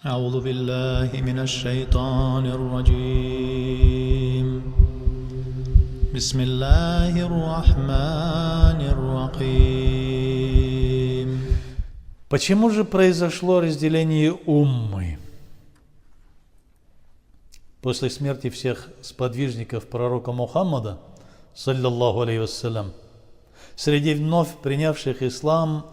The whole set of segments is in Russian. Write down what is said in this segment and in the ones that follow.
أعوذ بالله من الشيطان الرجيم بسم الله الرحمن الرحيم. Почему же произошло разделение уммы? После смерти всех сподвижников пророка Мухаммада, саллаллаху алейхи вассалям, среди вновь принявших ислам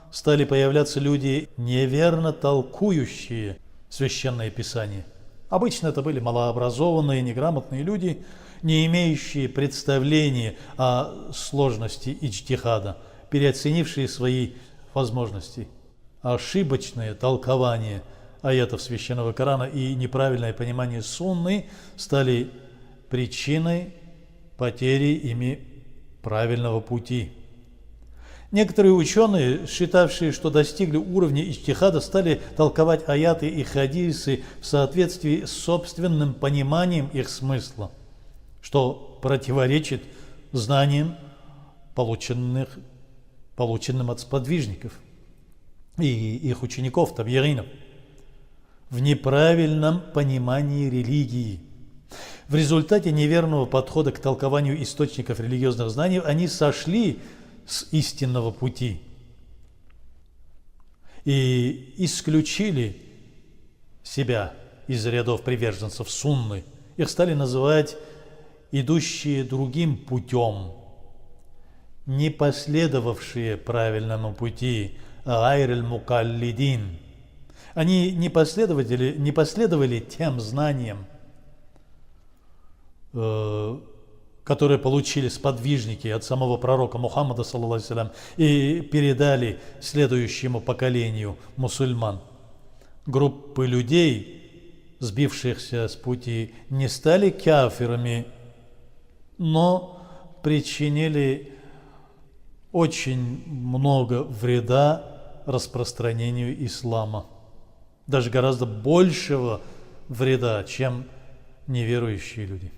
стали появляться люди, неверно толкующие Священное Писание. Обычно это были малообразованные, неграмотные люди, не имеющие представления о сложности иджтихада, переоценившие свои возможности. Ошибочное толкование аятов Священного Корана и неправильное понимание сунны стали причиной потери ими правильного пути. Некоторые ученые, считавшие, что достигли уровня иджтихада, стали толковать аяты и хадисы в соответствии с собственным пониманием их смысла, что противоречит знаниям, полученным от сподвижников и их учеников, табьиринов, в неправильном понимании религии. В результате неверного подхода к толкованию источников религиозных знаний они сошли с истинного пути и исключили себя из рядов приверженцев сунны. Их стали называть идущие другим путем, не последовавшие правильному пути, гайр аль-мукаллидин. Они не последовали тем знаниям, которые получили сподвижники от самого пророка Мухаммада, саллаллаху алейхи вассалям, и передали следующему поколению мусульман. Группы людей, сбившихся с пути, не стали кафирами, но причинили очень много вреда распространению ислама. Даже гораздо большего вреда, чем неверующие люди.